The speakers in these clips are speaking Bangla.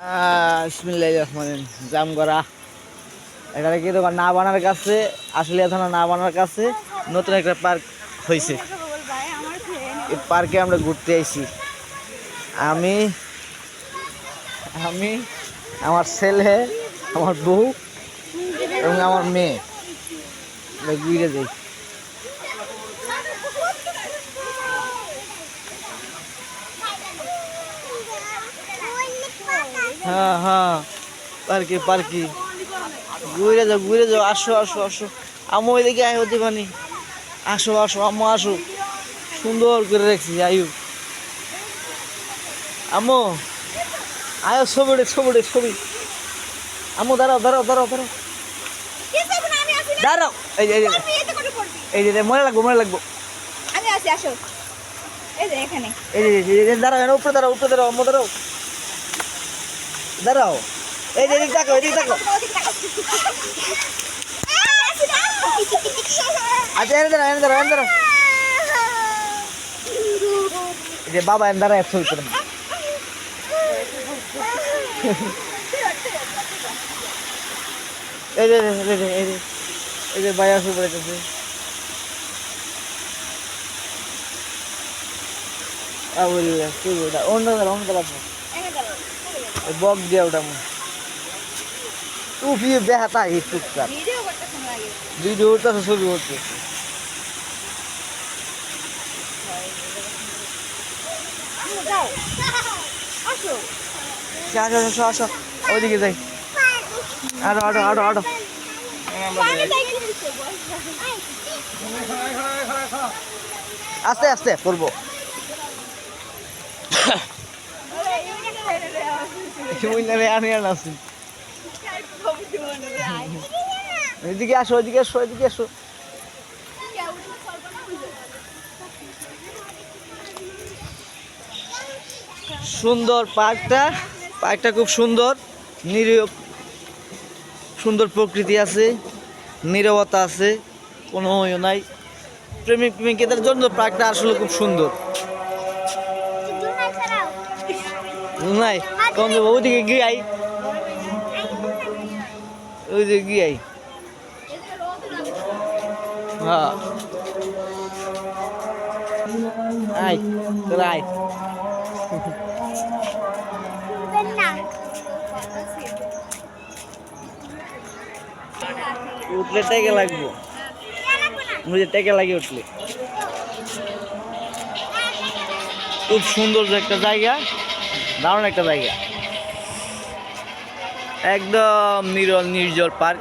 বিসমিল্লাহির রহমানির রহিম। জামগড়া এটা কি তোমার না বানার কাছে, আসলে থানা না বানার কাছে নতুন একটা পার্ক হয়েছে। এই পার্কে আমরা ঘুরতে আইছি। আমি আমি আমার ছেলে, আমার বউ এবং আমার মেয়ে ঘুরে যাই। হ্যাঁ হ্যাঁ, পার্কে পার্কে ঘুরে যাও, আসো আসো আসো। আমু ওইদিকে আয় হতে পানি, আসো আসো আম্মু আসো, সুন্দর করে রাখছি। আয়ু আম্মু আয়ো, ছবি। আম্মু দাঁড়াও দাঁড়াও দাঁড়াও দাঁড়াও দাঁড়াও। এই যে মনে লাগবো। আমি আছি, আসো। এই যে এখানে, এই যে দাঁড়াও, উপরে দাঁড়াও আম্মু, দাঁড়াও। এই যে এদিকে তাকাও। আচ্ছা এনে দাঁড়াও। এই যে বাবা এনে দাঁড়ায় ছবি করে। এই যে ভাই আসে পড়ে গেছে। অন্য বক দিয়ে ওটা টুপি বেহাতা টুকটাক ভিডিও করতেছে, ছবি করতেছে। আসো ওইদিকে যাই। আরো আস্তে আস্তে করবো। এদিকে আসো। সুন্দর পার্কটা খুব সুন্দর, সুন্দর প্রকৃতি আছে, নীরবতা আছে, কোনো নাই। প্রেমিকদের জন্য পার্কটা আসলে খুব সুন্দর। নাই কোন ওইদিকে গিয়ে হ্যাঁ আয় তোরা আয়। উঠলে টেকে লাগবো, টেকে লাগে উঠলে। খুব সুন্দর একটা জায়গা, দারুণ একটা জায়গা, একদম নির্জর পার্ক।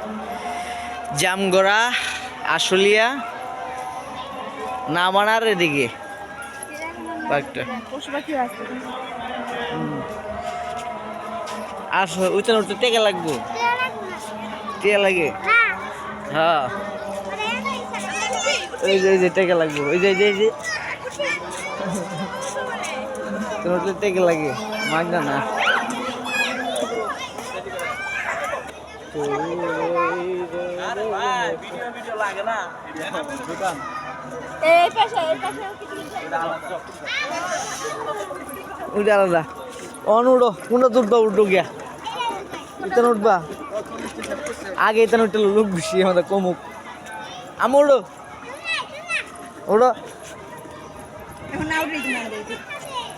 জামগড়া আশুলিয়া নামানার এদিকে পার্কটা। আসো উঠতে টেকে লাগবো, টেকে লাগে। হ্যাঁ ওই যে টেকে লাগবো, ওই যে উঠলে টেকে লাগে, মাগনা না। আলাদা উঠো, কোনটা উঠো গিয়া ইতান উঠবা আগে, ইতান উঠতে লোক বেশি আমাদের কমুক। আমি উঠো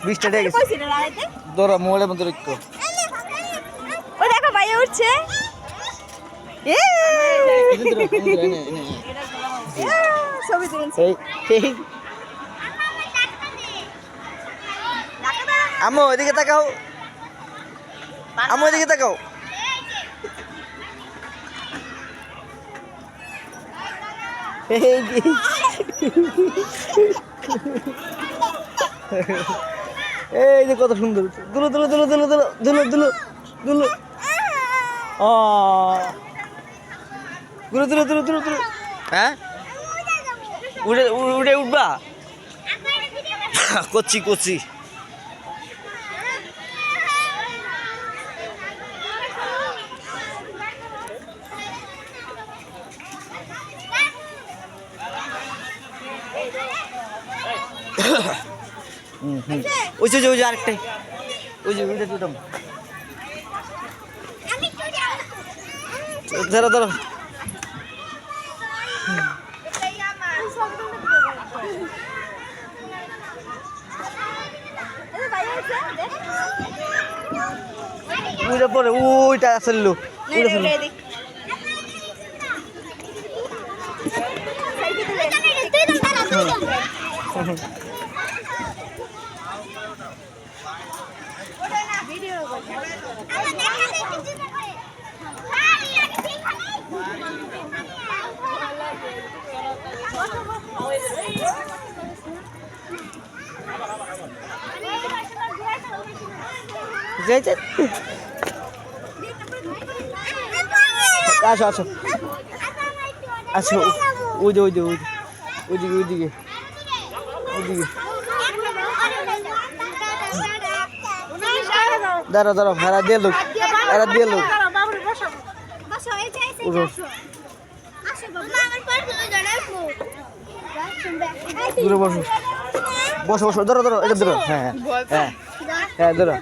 বিশটা ঠিক আছে। ধরো মোবাইলের মধ্যে একটু দেখো ভাই উঠছে। আম্মু ওইদিকে তাকাও, এই যে কত সুন্দর। দুলো হ্যাঁ উঠবা কচি। ওই যে আরেকটাই, ওই যে ওইটা ধরো ধরো উড়ে পড়ে ওইটা আসল উড়ে ফেলো আসো আসো আসো ওইদিকে ওইদিকে ওইদিকে ওইদিকে ওইদিকে দাঁড়া দাঁড়া এরা দিয়ে লোক এরা দিয়ে লোক দূরে বসো বসো বসো ধরো ধরো এটা ধরো হ্যাঁ হ্যাঁ হ্যাঁ ধরো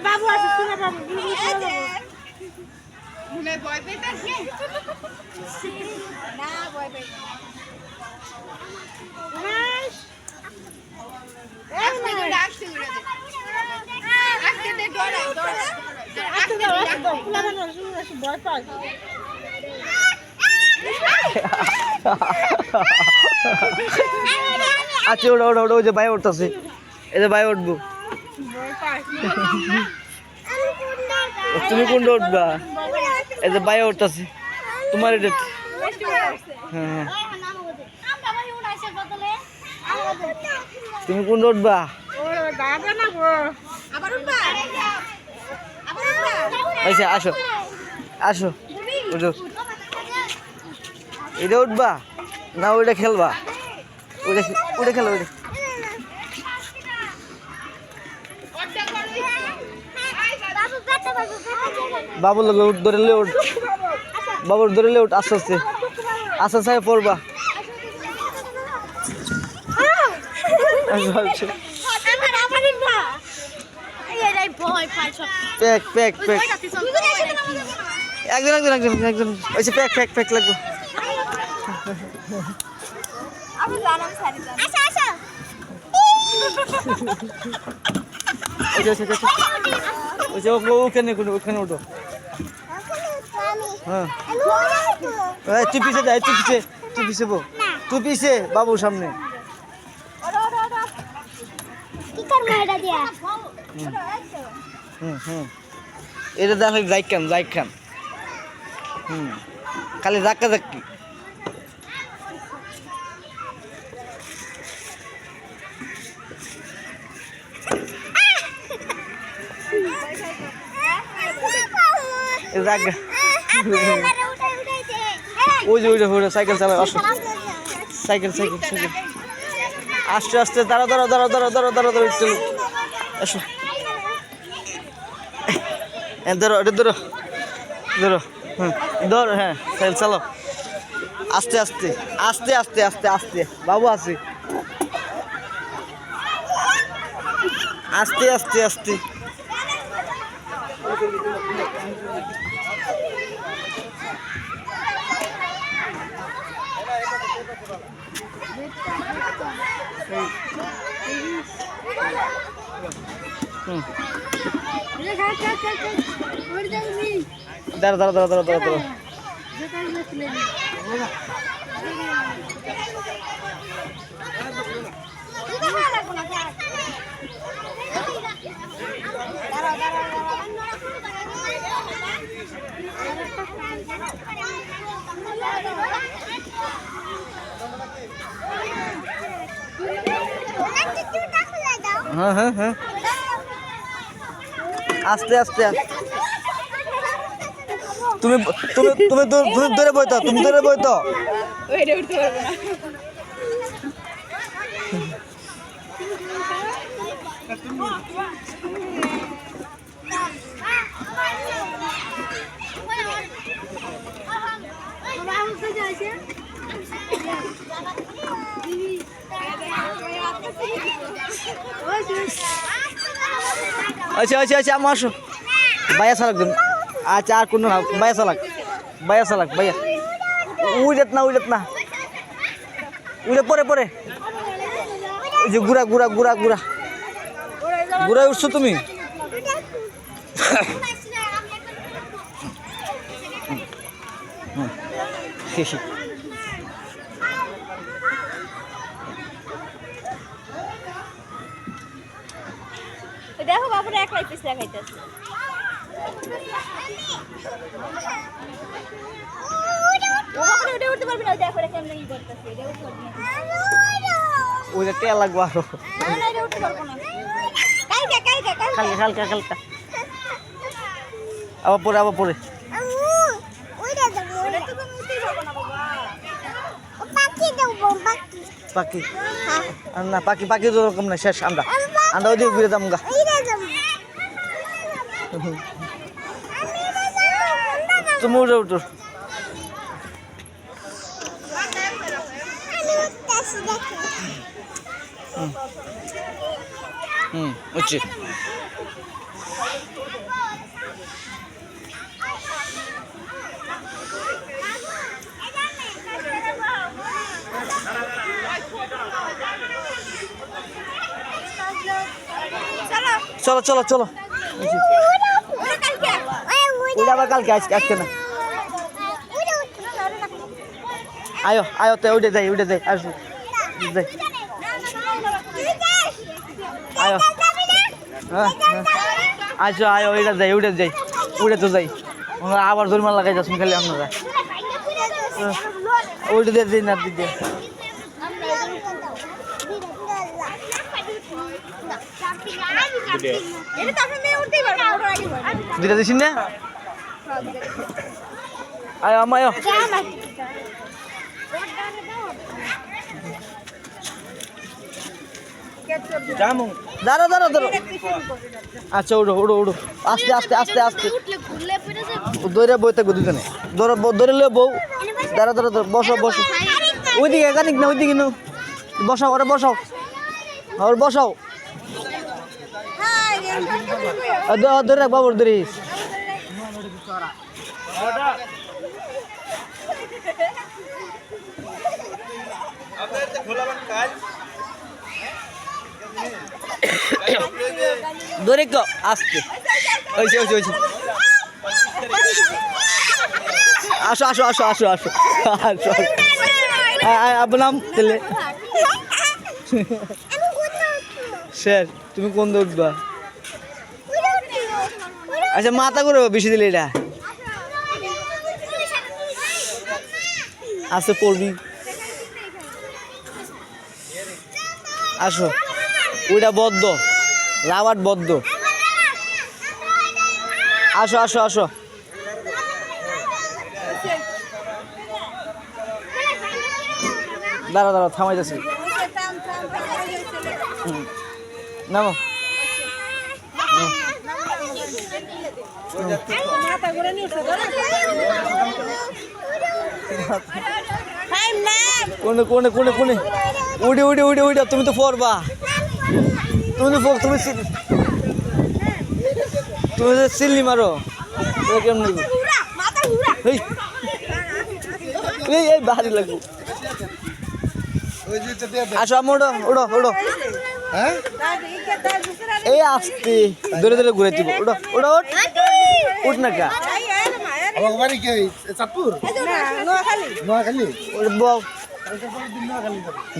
বাবু আছে বাবু আচ্ছা ওটা ওটা ওটা ওই যে ভাই উঠতেছে এই যে ভাই উঠবো তুমি কোনটা উঠবা এই যে ভাই উঠতেছে তোমার এটা হ্যাঁ তুমি কোনটা উঠবা আচ্ছা আসো আসো উঠো এটা উঠবা না ওইটা খেলবা ওইটা ওইটা খেলো ওইটা বাবুর লোক ধরে লে উঠ বাবুর ধরে লে উঠ আস্তে আস্তে আস্তে আস্তে পড়বা প্যাক প্যাক প্যাক একজন একজন একজন একজন ওই প্যাক প্যাক প্যাক লাগবে ওখানে ওখানে উঠো হ্যাঁ তুই পিছিয়ে যাই তুই পিছিয়ে তুই পিছিয়ে বো তুই পিছিয়ে বাবুর সামনে এটা দেখো জাইক খান খালি ধাক্কা ধাক্কি ওই যে ওইটা সাইকেল চালায় আসো সাইকেল সাইকেল সাইকেল আস্তে আস্তে দাঁড়া দাঁড়া দাঁড়া দাঁড়া দাঁড়া দাঁড়া দাঁড়া চলো আসো ধরো এটা ধরো ধরো ধরো হ্যাঁ সাইকেল চালাও আস্তে আস্তে আস্তে আস্তে আস্তে আস্তে বাবু আছে আস্তে আস্তে আস্তে দাঁড়া দাঁড়া দাঁড়া দাঁড়া দাঁড়া দাঁড়া হ্যাঁ হ্যাঁ হ্যাঁ আস্তে আস্তে তুমি তুমি তুমি তুমি ধরে বইতো তুমি ধরে বইতো আচ্ছা আচ্ছা আচ্ছা আমার আসো ভাইয়া চালাক দেন আচ্ছা আর কোনো না ভাইয়া চালাক ভাইয়া উইডাত না উইডে পরে পরে ওই যে গুড়া গুড়ায় উঠছো তুমি দেখো বাবুরা একলাই পিছলা খাইতেছে উঠতে পারবি না দেখো কেমন ই করতেছে ওইটা তেল লাগবো আরো না এটা উঠতে পারবো না কালকে আবার পরে পাখি না পাখি তো রকম না শেষ আমরা ওইদিকে ঘুরে যাবো গা তুমি উঠো উঠছি চলো ওইটা আবার কালকে আজকে না আয়ো তো উঠে যাই আসো যাই আয়ো আচ্ছা আয়ো উঠে যাই তো যাই আবার জরিমানা লাগাই যাচ্ছেন খালি আপনারা উঠে দিয়ে না দিদি দুটা দিচ্ছেন না আয়ো আমায় দাঁড়ো আচ্ছা উড়ো আস্তে দৌড়ে বই থাকবো দুজনে দৌড়ে লে বউ দাঁড়া বসো ওইদিকে একানিক না ওইদিকে না বসাও ধরে রাখ বাবুর ধরিস ধরে আসতে আসো আপনার তেলে স্যার তুমি কোন দৌড়বা আচ্ছা মাথা করে বেশি দিলে এটা আসে পড়বি আসো ওইটা বদ্ধ রাবার বদ্ধ আসো দাঁড়া থামাইতেছি নামো কোনে উড়ে তুমি তো পড়বা তুমি সিল্লি মারো কেমন এই বাড়ি লাগবো আসো আমি উড়ো এই আসতে ধরে ঘুরে দিব উঠ না কা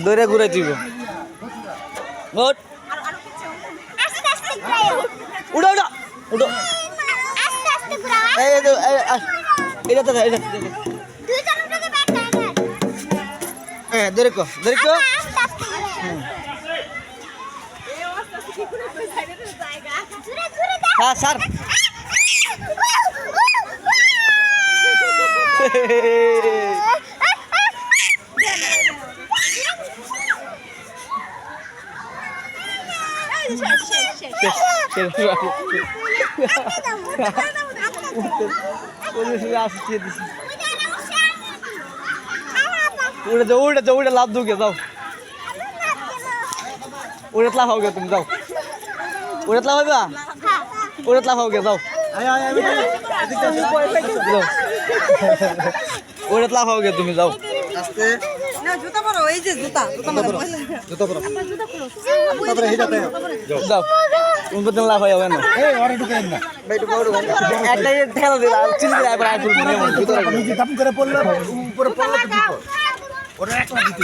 ধরে ঘুরে দিব উড়ো ধরে হ্যাঁ স্যার উড়ে লাভ দুকে যাও উড়ে লাফাও গে তুমি যাও উড়ে লাফাইবা উড়ে লাফাও গে যাও উড়ে লাফাও গে তুমি যাও আস্তে না জুতা পরো এই যে জুতা জুতা পরো তারপরে হিজাতে যাও তুমি বদন লাফাই হবে না এই ওরে ঢুকেন না ভাই ঢুকাও একটা ঠেলা দিলা চিনি দিলা একবার আইফুল মনে মনে ভিতরে নিচে দাম করে পড়লো উপরে পড়লো তো বিপদ ওরে একলা দিতে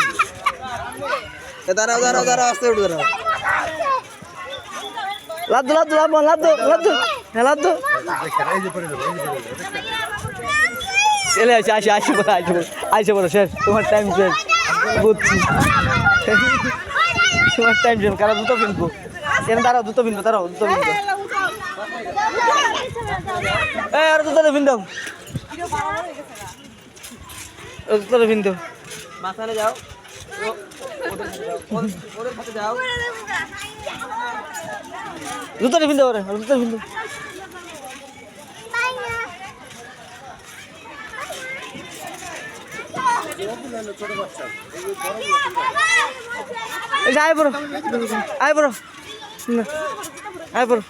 দাঁড়াও দাঁড়াও দাঁড়াও আস্তে উঠে দাঁড়াও লাদ্দু লাদ্দু লাদ্দু লাদ্দু হ্যাঁ লাদ্দু এই যে পড়ে যাবে চলে আসে আসে আসে বলো শেষ তোমার টাইম শেষ বুঝছি তোমার টাইম শেষ কারণ দুটো কিনবো কেন দাঁড়াও দুটো কিনবো দাঁড়াও দুটো কিনবো এই আর দুটো কিনবো দুটো কিনবো মাথানে যাও ওদের সাথে যাও দুটো কিনবো ওরে দুটো কিনবো আয় বড় আয় বড় আয় বড়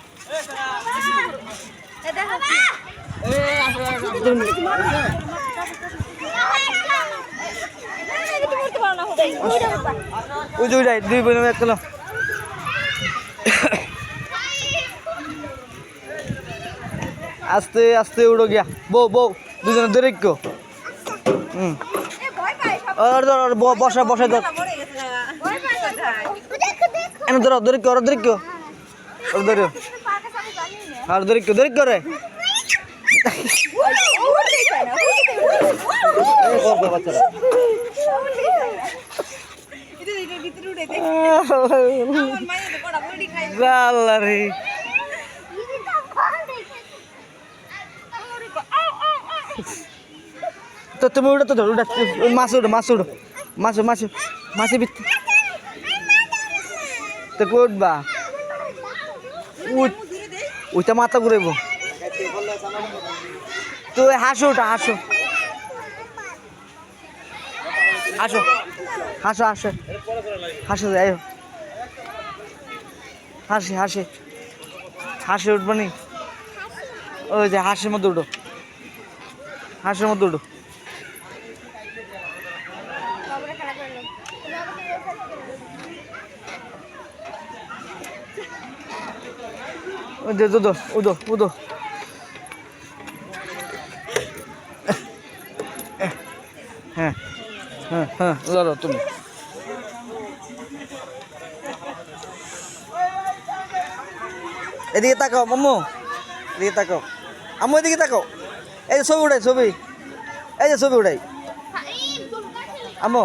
ওই দুইটাই দুই বোন এক কিলো আস্তে আস্তে উড়ো গিয়া বউ বউ দুজনে দৈরিক্য বসা বসা ধর এনে ধরো দৈরিক্য ওর দৈরিক্য ওর ধরো আর দৈরিক্য দৈরিক্য রে বাচ্চারা রে তো তুমি উঠে তো ধরো মাছ উঠো মাছ উঠো মাছ মাছ মাছের ভিতরে তো উঠবা ওইটা মাথা ঘুরাইব তো হাসো ওটা হাসো হাসো হাসো হাসো হাসো যাই হাসি হাসি হাসি উঠবো নি ওই যে হাসির মধ্যে উঠো হাসির মধ্যে উঠো উদো উদো উদো হ্যাঁ হ্যাঁ হ্যাঁ লড়ো তুমি এদিকে তাকাও মাম্মু এদিকে তাকাও আম্মু এদিকে তাকাও এই যে ছবি উঠাই ছবি এই যে ছবি উঠাই আম্মু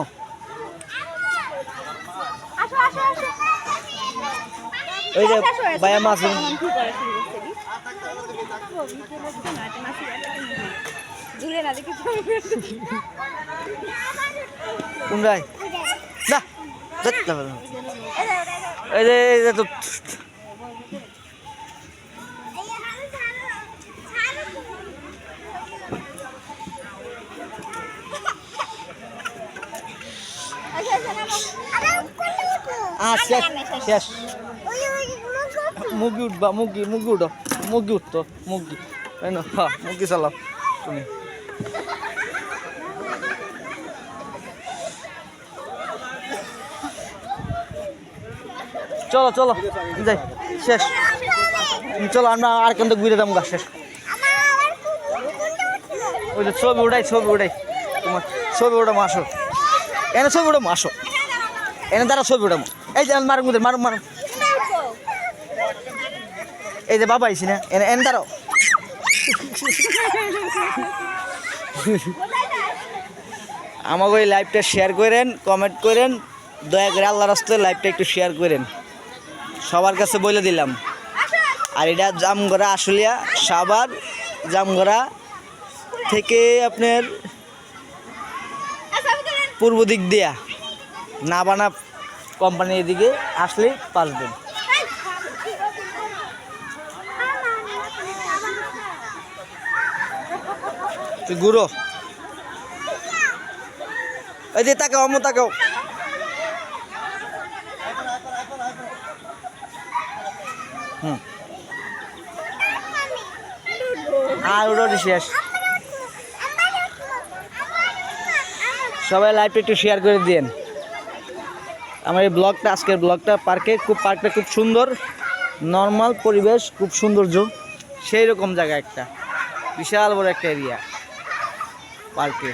ওই যে বায়া মাছ কোনটাই না এই যে তো শেষ শেষ মুগি উঠবা মুগি মুগি উঠো মুগি উঠতো মুগি হ্যাঁ মুগি চালাও তুমি চলো চলো যাই শেষ চলো আমরা আর কেন ঘুরে দাম গা শেষ ওই যে ছবি উঠাই তোমার ছবি ওটা মাসো এনে ছবি ওটা মাসো এনে দ্বারা ছবি ওটা এই যে মারুন মারুন মারুন এই যে বাবা আইসি না এনে এনে দাঁড়াও আমাকে ওই লাইভটা শেয়ার করেন কমেন্ট করেন দয়া করে আল্লাহর রাস্তায় লাইভটা একটু শেয়ার করেন সবার কাছে বলে দিলাম আর এটা জামগড়া আশুলিয়া সাভার জামগড়া থেকে আপনার পূর্ব দিক দিয়া নাবানা কোম্পানি এদিকে আসলেই পাসবেন গুরু এই যে তাকাও তাকাও হুম আর ওটা শেষ। সবাই লাইভটা একটু শেয়ার করে দিন। আমার এই ব্লগটা, আজকের ব্লগটা পার্কটা খুব সুন্দর, নর্মাল পরিবেশ, খুব সৌন্দর্য, সেই রকম জায়গা একটা বিশাল বড় একটা এরিয়া পার্কে।